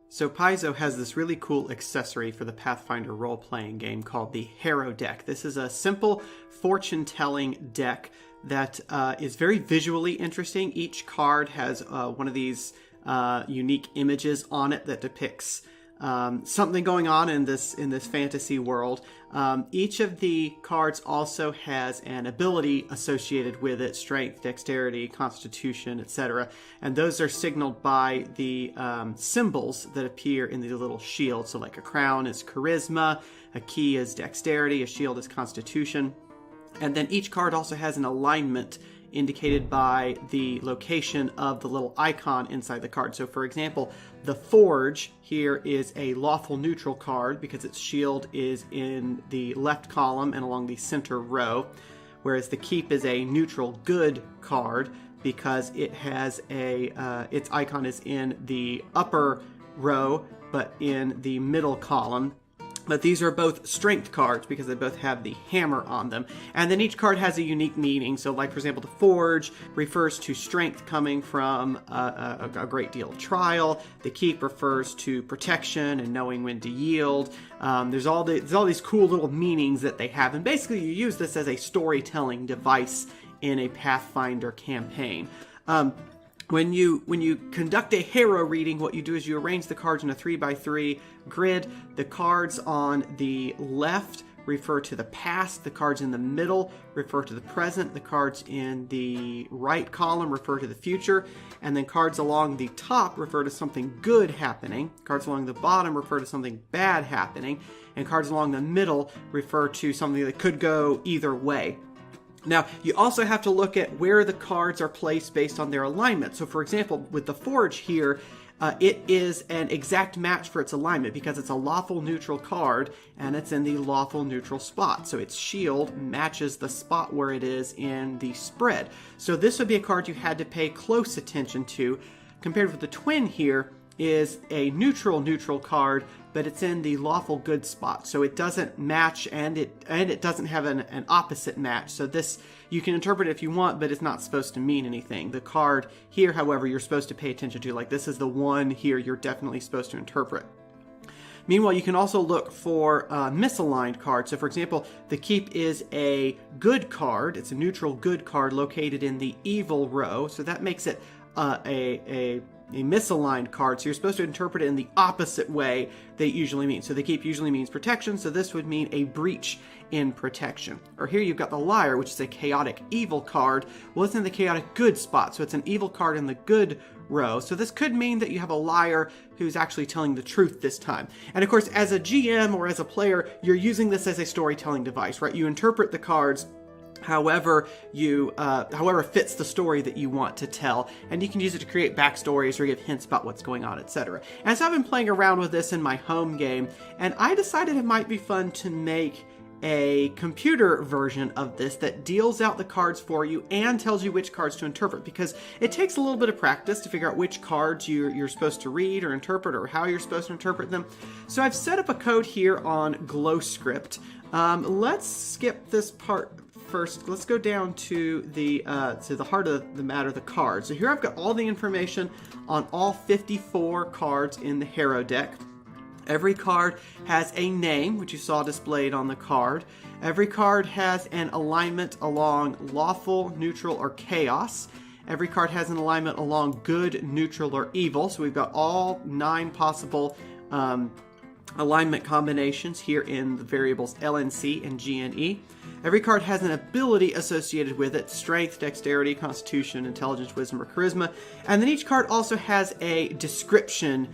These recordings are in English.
So Paizo has this really cool accessory for the Pathfinder role-playing game called the Harrow Deck. This is a simple fortune-telling deck that is very visually interesting. Each card has one of these unique images on it that depicts something going on in this fantasy world. Each of the cards also has an ability associated with it: strength, dexterity, constitution, etc. And those are signaled by the symbols that appear in the little shield. So like a crown is charisma, a key is dexterity, a shield is constitution. And then each card also has an alignment indicated by the location of the little icon inside the card. So for example, the Forge here is a lawful neutral card because its shield is in the left column and along the center row, whereas the Keep is a neutral good card because it has its icon is in the upper row but in the middle column. But these are both strength cards because they both have the hammer on them. And then each card has a unique meaning. So like, for example, the Forge refers to strength coming from a great deal of trial. The Keep refers to protection and knowing when to yield. There's all these cool little meanings that they have. And basically you use this as a storytelling device in a Pathfinder campaign. When you conduct a Harrow reading, what you do is you arrange the cards in a 3x3 grid. The cards on the left refer to the past. The cards in the middle refer to the present. The cards in the right column refer to the future. And then cards along the top refer to something good happening. Cards along the bottom refer to something bad happening. And cards along the middle refer to something that could go either way. Now, you also have to look at where the cards are placed based on their alignment. So, for example, with the Forge here, it is an exact match for its alignment because it's a lawful neutral card and it's in the lawful neutral spot. So its shield matches the spot where it is in the spread. So this would be a card you had to pay close attention to. Compared with the Twin here is a neutral card, but it's in the lawful good spot. So it doesn't match and it doesn't have an opposite match. So this, you can interpret it if you want, but it's not supposed to mean anything. The card here, however, you're supposed to pay attention to. Like, this is the one here you're definitely supposed to interpret. Meanwhile, you can also look for misaligned cards. So for example, the Keep is a good card. It's a neutral good card located in the evil row. So that makes it a misaligned card, so you're supposed to interpret it in the opposite way they usually mean. So the Keep usually means protection, so this would mean a breach in protection. Or here you've got the Liar, which is a chaotic evil card. Well, it's in the chaotic good spot, so it's an evil card in the good row. So this could mean that you have a liar who's actually telling the truth this time. And of course, as a GM or as a player, you're using this as a storytelling device, right? You interpret the cards however fits the story that you want to tell, and you can use it to create backstories or give hints about what's going on, etc. And so I've been playing around with this in my home game, and I decided it might be fun to make a computer version of this that deals out the cards for you and tells you which cards to interpret, because it takes a little bit of practice to figure out which cards you're supposed to read or interpret or how you're supposed to interpret them. So I've set up a code here on GlowScript. Let's skip this part first. Let's go down to the heart of the matter, the cards. So here I've got all the information on all 54 cards in the Harrow deck. Every card has a name, which you saw displayed on the card. Every card has an alignment along lawful, neutral, or chaos. Every card has an alignment along good, neutral, or evil. So we've got all 9 possible alignment combinations here in the variables LNC and GNE. Every card has an ability associated with it: strength, dexterity, constitution, intelligence, wisdom, or charisma. And then each card also has a description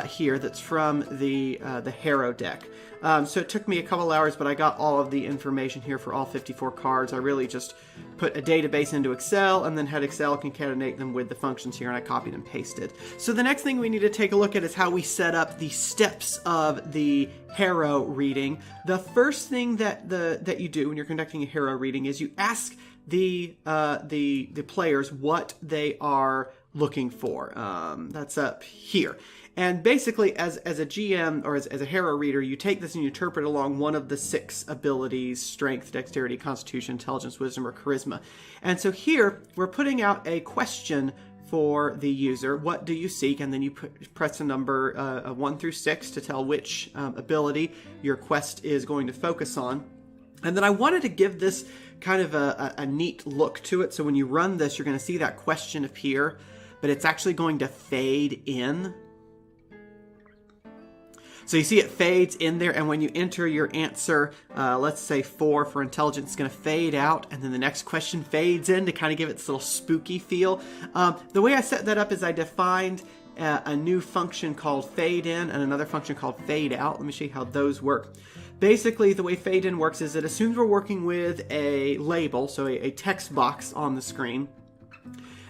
here that's from the Harrow deck. So it took me a couple hours, but I got all of the information here for all 54 cards. I really just put a database into Excel and then had Excel concatenate them with the functions here, and I copied and pasted. So the next thing we need to take a look at is how we set up the steps of the Harrow reading. The first thing that you do when you're conducting a Harrow reading is you ask the players what they are looking for. That's up here. And basically, as a GM or as a Harrow reader, you take this and you interpret along one of the 6 abilities: strength, dexterity, constitution, intelligence, wisdom, or charisma. And so here, we're putting out a question for the user, what do you seek? And then you press a number 1 through 6 to tell which ability your quest is going to focus on. And then I wanted to give this kind of a neat look to it. So when you run this, you're going to see that question appear, but it's actually going to fade in. So you see it fades in there, and when you enter your answer, let's say 4 for intelligence, it's going to fade out, and then the next question fades in to kind of give it this little spooky feel. The way I set that up is I defined a new function called fade in and another function called fade out. Let me show you how those work. Basically, the way fade in works is it assumes we're working with a label, so a text box on the screen.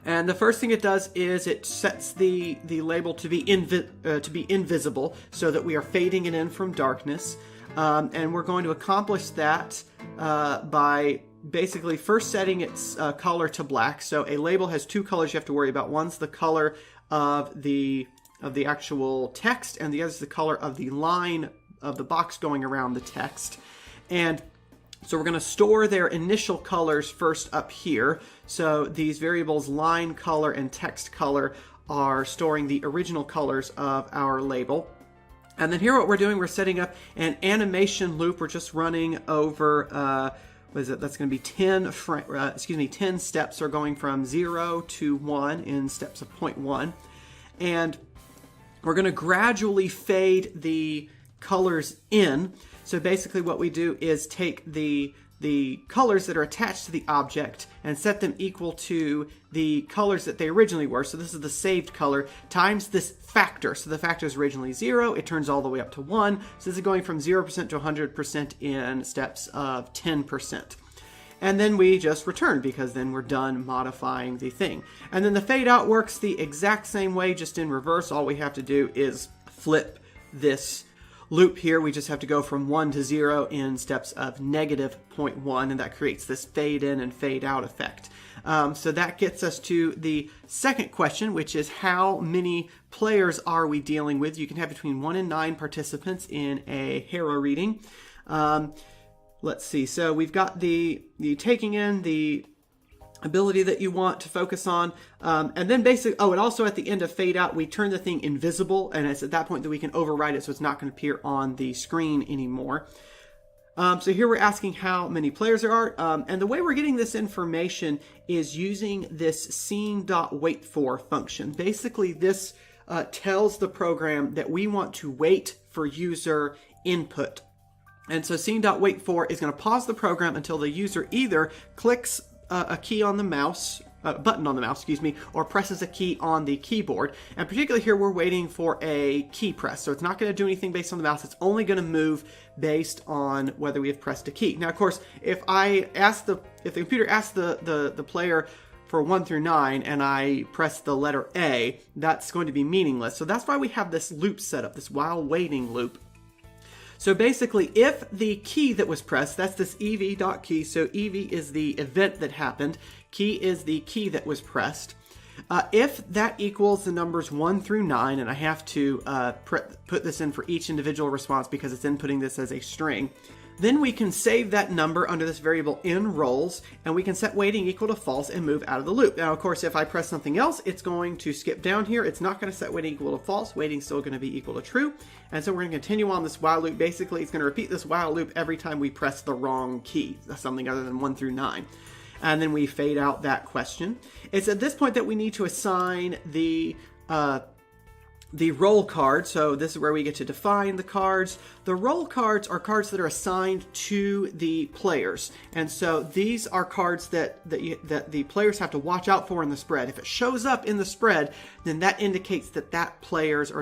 And the first thing it does is it sets the label to be invisible so that we are fading it in from darkness. And we're going to accomplish that by basically first setting its color to black. So a label has 2 colors you have to worry about. One's the color of the actual text, and the other's the color of the line of the box going around the text. And so we're going to store their initial colors first up here. So these variables line color and text color are storing the original colors of our label. And then here what we're doing, we're setting up an animation loop. We're just running over, what is it? That's going to be 10 steps, are going from 0 to 1 in steps of 0.1. And we're going to gradually fade the colors in. So basically what we do is take the colors that are attached to the object and set them equal to the colors that they originally were. So this is the saved color times this factor. So the factor is originally 0. It turns all the way up to 1. So this is going from 0% to 100% in steps of 10%. And then we just return, because then we're done modifying the thing. And then the fade out works the exact same way, just in reverse. All we have to do is flip this loop here. We just have to go from 1 to 0 in steps of -0.1, and that creates this fade in and fade out effect. So that gets us to the second question, which is how many players are we dealing with? You can have between 1 and 9 participants in a Harrow reading. Let's see. So we've got the taking in the ability that you want to focus on, and then basically, and also at the end of fade out, we turn the thing invisible, and it's at that point that we can override it so it's not going to appear on the screen anymore. So here we're asking how many players there are, and the way we're getting this information is using this scene.waitFor function. Basically, this tells the program that we want to wait for user input. And so scene.waitFor is going to pause the program until the user either clicks a key on the mouse, button on the mouse, or presses a key on the keyboard. And particularly here, we're waiting for a key press. So it's not going to do anything based on the mouse. It's only going to move based on whether we have pressed a key. Now, of course, if the computer asks the player for 1 through 9 and I press the letter A, that's going to be meaningless. So that's why we have this loop set up, this while waiting loop. So basically, if the key that was pressed, that's this ev.key, so ev is the event that happened, key is the key that was pressed. If that equals the numbers 1 through 9, and I have to put this in for each individual response because it's inputting this as a string, then we can save that number under this variable enrolls, and we can set waiting equal to false and move out of the loop. Now, of course, if I press something else, it's going to skip down here. It's not going to set waiting equal to false. Waiting's still going to be equal to true. And so we're going to continue on this while loop. Basically, it's going to repeat this while loop every time we press the wrong key, something other than 1 through 9. And then we fade out that question. It's at this point that we need to assign the roll card. So this is where we get to define the cards. The roll cards are cards that are assigned to the players. And so these are cards that the players have to watch out for in the spread. If it shows up in the spread, then that indicates that that player's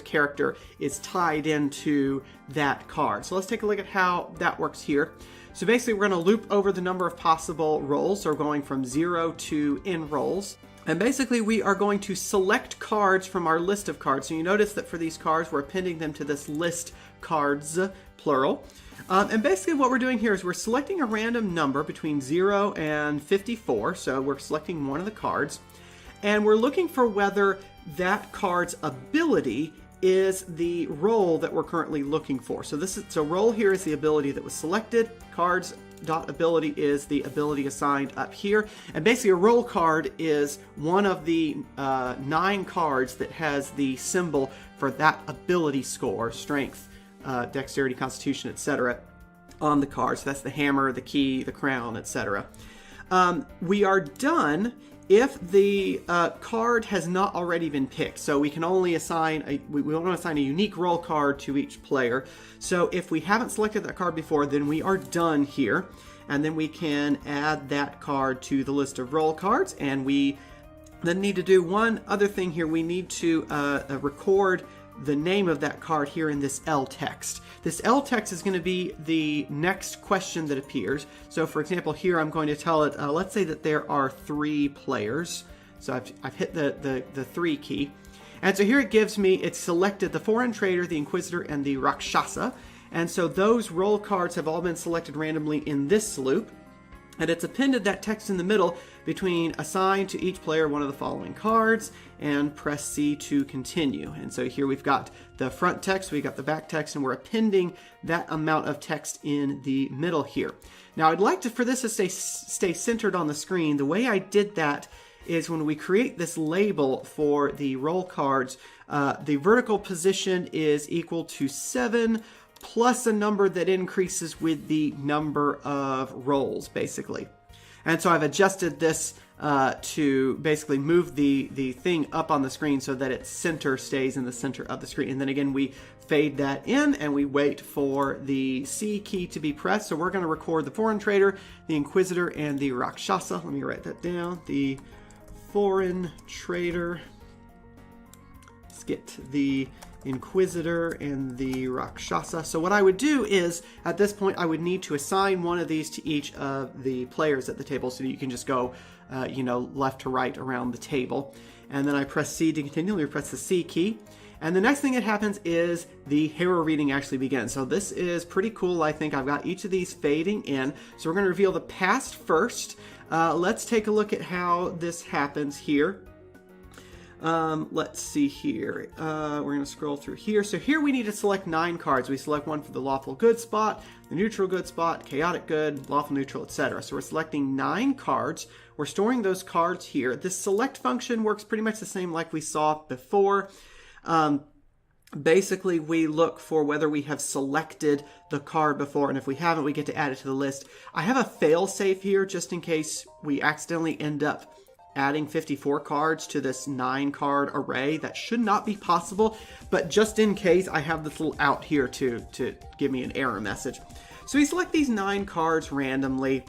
character is tied into that card. So let's take a look at how that works here. So basically, we're going to loop over the number of possible rolls. So we're going from 0 to n rolls. And basically, we are going to select cards from our list of cards. So you notice that for these cards, we're appending them to this list cards, plural. And basically what we're doing here is we're selecting a random number between 0 and 54. So we're selecting one of the cards. And we're looking for whether that card's ability is the role that we're currently looking for. So roll here is the ability that was selected. Cards dot ability is the ability assigned up here. And basically a roll card is one of the 9 cards that has the symbol for that ability score, strength, dexterity, constitution, etc. on the card. So that's the hammer, the key, the crown, etc. We are done if the card has not already been picked. So we can only assign we want to assign a unique roll card to each player. So if we haven't selected that card before, then we are done here. And then we can add that card to the list of roll cards. And we then need to do one other thing here. We need to record the name of that card here in this L text. This L text is going to be the next question that appears. So for example, here I'm going to tell it, let's say that there are 3 players. So I've hit the 3 key. And so here it gives me, it's selected the Foreign Trader, the Inquisitor, and the Rakshasa. And so those roll cards have all been selected randomly in this loop. And it's appended that text in the middle between assign to each player one of the following cards and press C to continue. And so here we've got the front text, we've got the back text, and we're appending that amount of text in the middle here. Now I'd like for this to stay centered on the screen. The way I did that is when we create this label for the roll cards, the vertical position is equal to 7 plus a number that increases with the number of rolls, basically. And so I've adjusted this to basically move the thing up on the screen so that its center stays in the center of the screen. And then again, we fade that in and we wait for the C key to be pressed. So we're going to record the Foreign Trader, the Inquisitor, and the Rakshasa. Let me write that down. The Foreign Trader. Let's get the Inquisitor and the Rakshasa. So what I would do is, at this point, I would need to assign one of these to each of the players at the table so that you can just go, left to right around the table. And then I press C to continue. We press the C key. And the next thing that happens is the Harrow reading actually begins. So this is pretty cool, I think. I've got each of these fading in. So we're going to reveal the past first. Let's take a look at how this happens here. Let's see here. We're going to scroll through here. So here we need to select 9 cards. We select one for the lawful good spot, the neutral good spot, chaotic good, lawful neutral, etc. So we're selecting 9 cards. We're storing those cards here. This select function works pretty much the same like we saw before. Basically, we look for whether we have selected the card before, and if we haven't, we get to add it to the list. I have a fail-safe here just in case we accidentally end up adding 54 cards to this 9-card array. That should not be possible, but just in case, I have this little out here to give me an error message. So we select these 9 cards randomly,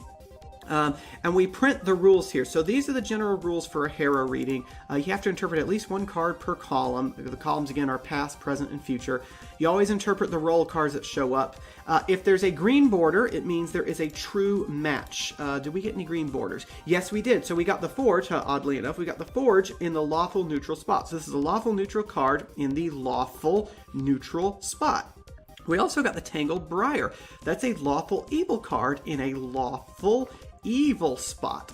and we print the rules here. So these are the general rules for a Harrow reading. You have to interpret at least 1 card per column. The columns, again, are past, present, and future. You always interpret the roll cards that show up. If there's a green border, it means there is a true match. Did we get any green borders? Yes, we did. So we got the Forge, oddly enough, we got the Forge in the lawful neutral spot. So this is a lawful neutral card in the lawful neutral spot. We also got the Tangled Briar. That's a lawful evil card in a lawful evil spot.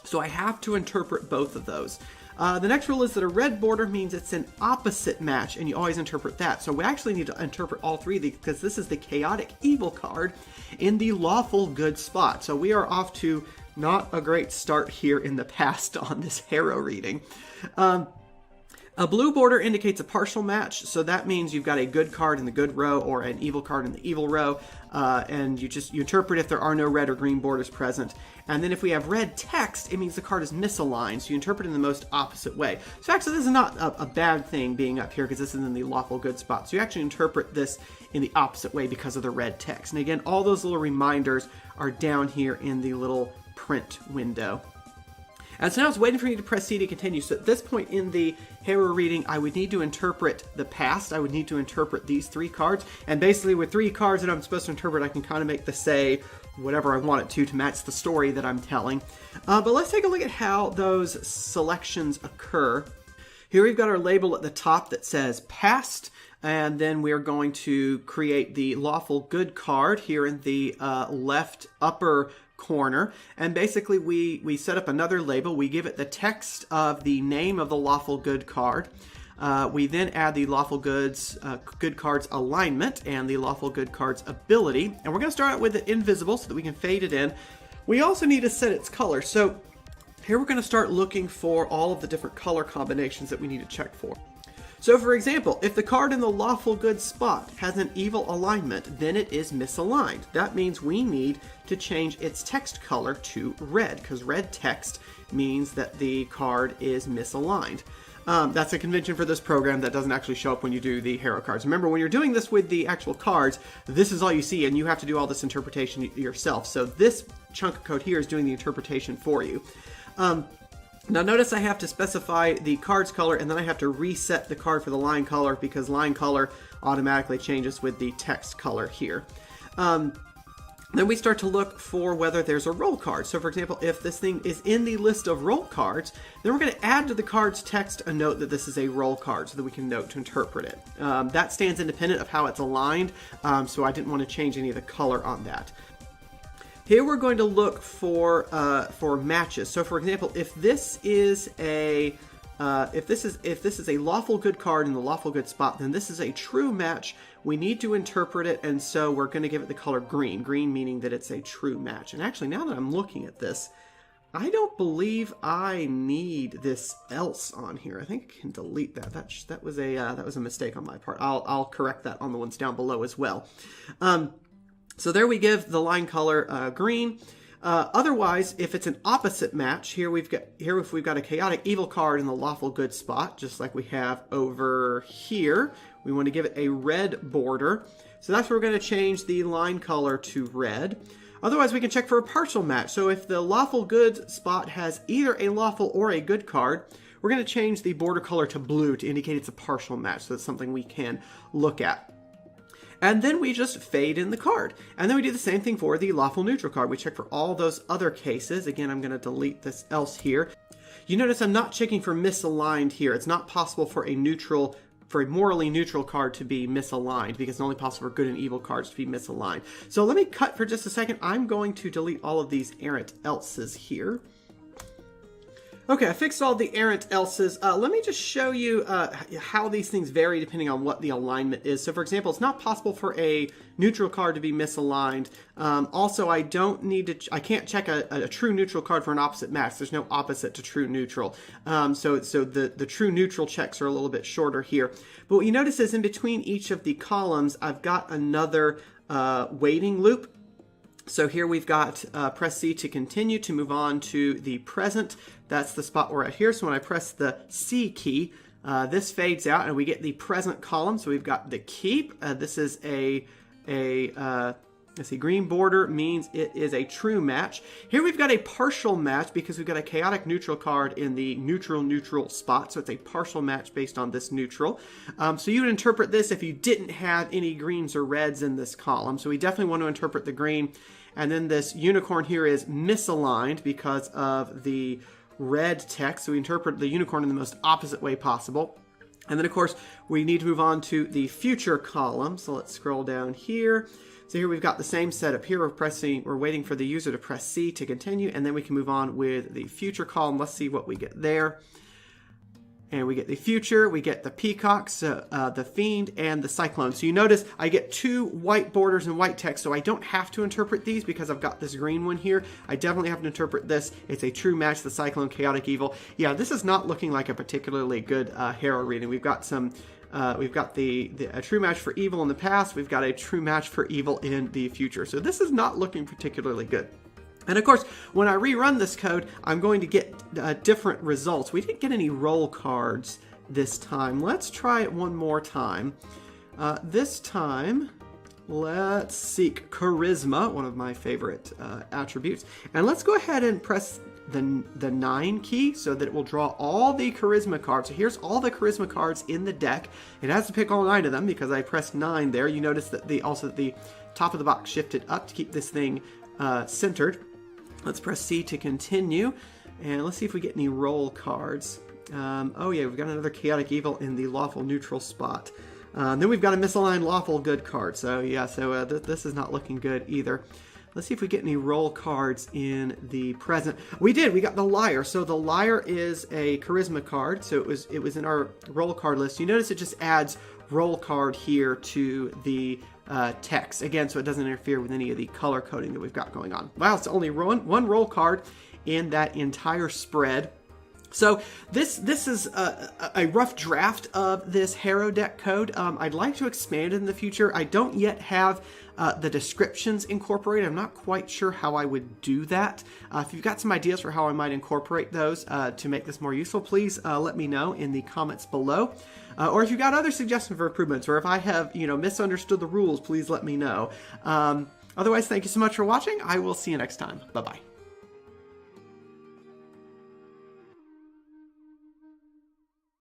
So I have to interpret both of those. The next rule is that a red border means it's an opposite match, and you always interpret that. So we actually need to interpret all 3 of these because this is the chaotic evil card in the lawful good spot. So we are off to not a great start here in the past on this Harrow reading. A blue border indicates a partial match, so that means you've got a good card in the good row or an evil card in the evil row, and you interpret if there are no red or green borders present. And then if we have red text, it means the card is misaligned, so you interpret in the most opposite way. So actually, this is not a bad thing being up here because this is in the lawful good spot. So you actually interpret this in the opposite way because of the red text. And again, all those little reminders are down here in the little print window. And so now it's waiting for you to press C to continue. So at this point in the Harrow reading, I would need to interpret the past. I would need to interpret these 3 cards. And basically with 3 cards that I'm supposed to interpret, I can kind of make the say whatever I want it to match the story that I'm telling. But let's take a look at how those selections occur. Here we've got our label at the top that says past. And then we're going to create the lawful good card here in the left upper corner, and basically we set up another label. We give it the text of the name of the lawful good card. We then add the lawful good cards alignment and the lawful good cards ability. And we're going to start out with it invisible so that we can fade it in. We also need to set its color. So here we're going to start looking for all of the different color combinations that we need to check for. So for example, if the card in the lawful good spot has an evil alignment, then it is misaligned. That means we need to change its text color to red, because red text means that the card is misaligned. That's a convention for this program that doesn't actually show up when you do the Harrow cards. Remember, when you're doing this with the actual cards, this is all you see, and you have to do all this interpretation yourself. So this chunk of code here is doing the interpretation for you. Now notice I have to specify the card's color, and then I have to reset the card for the line color, because line color automatically changes with the text color here. Then we start to look for whether there's a role card. So for example, if this thing is in the list of role cards, then we're going to add to the card's text a note that this is a role card so that we can note to interpret it. That stands independent of how it's aligned, so I didn't want to change any of the color on that. Here we're going to look for matches. So for example, if this is a lawful good card in the lawful good spot, then this is a true match. We need to interpret it, and so we're going to give it the color green. Green meaning that it's a true match. And actually, now that I'm looking at this, I don't believe I need this else on here. I think I can delete that. That was a mistake on my part. I'll correct that on the ones down below as well. So there we give the line color green. Otherwise, if it's an opposite match, if we've got a chaotic evil card in the lawful good spot, just like we have over here, we want to give it a red border. So that's where we're going to change the line color to red. Otherwise, we can check for a partial match. So if the lawful good spot has either a lawful or a good card, we're going to change the border color to blue to indicate it's a partial match. So that's something we can look at. And then we just fade in the card. And then we do the same thing for the lawful neutral card. We check for all those other cases. Again, I'm going to delete this else here. You notice I'm not checking for misaligned here. It's not possible for a morally neutral card to be misaligned, because it's only possible for good and evil cards to be misaligned. So let me cut for just a second. I'm going to delete all of these errant else's here. Okay, I fixed all the errant else's. Let me just show you how these things vary depending on what the alignment is. So for example, it's not possible for a neutral card to be misaligned. Also, I can't check a true neutral card for an opposite match. There's no opposite to true neutral. So the true neutral checks are a little bit shorter here. But what you notice is in between each of the columns, I've got another waiting loop. So here we've got press C to continue to move on to the present. That's the spot we're at here. So when I press the C key, this fades out and we get the present column. So we've got the keep. This is let's see, green border means it is a true match. Here we've got a partial match because we've got a chaotic neutral card in the neutral spot. So it's a partial match based on this neutral. So you would interpret this if you didn't have any greens or reds in this column. So we definitely want to interpret the green. And then this unicorn here is misaligned because of the red text. So we interpret the unicorn in the most opposite way possible. And then, of course, we need to move on to the future column. So let's scroll down here. So here we've got the same setup. Here we're waiting for the user to press C to continue, and then we can move on with the future column. Let's see what we get there. And we get the future, we get the peacocks, the fiend, and the cyclone. So you notice I get two white borders and white text, so I don't have to interpret these because I've got this green one here. I definitely have to interpret this. It's a true match, the cyclone, chaotic evil. Yeah, this is not looking like a particularly good Harrow reading. We've got a true match for evil in the past. We've got a true match for evil in the future. So this is not looking particularly good. And of course, when I rerun this code, I'm going to get different results. We didn't get any roll cards this time. Let's try it one more time. This time, let's seek charisma, one of my favorite attributes. And let's go ahead and press the 9 key so that it will draw all the charisma cards. So here's all the charisma cards in the deck. It has to pick all 9 of them because I pressed 9 there. You notice that the top of the box shifted up to keep this thing centered. Let's press C to continue, and let's see if we get any roll cards. Oh yeah, we've got another chaotic evil in the lawful neutral spot. Then we've got a misaligned lawful good card. So yeah, this is not looking good either. Let's see if we get any roll cards in the present. We did. We got the Liar. So the Liar is a charisma card. So it was in our roll card list. You notice it just adds roll card here to the text again, so it doesn't interfere with any of the color coding that we've got going on. Wow, it's only one roll card in that entire spread. So this is a rough draft of this Harrow Deck code. I'd like to expand it in the future. I don't yet have the descriptions incorporated. I'm not quite sure how I would do that. If you've got some ideas for how I might incorporate those to make this more useful, please let me know in the comments below. Or if you've got other suggestions for improvements, or if I have, misunderstood the rules, please let me know. Otherwise, thank you so much for watching. I will see you next time. Bye-bye.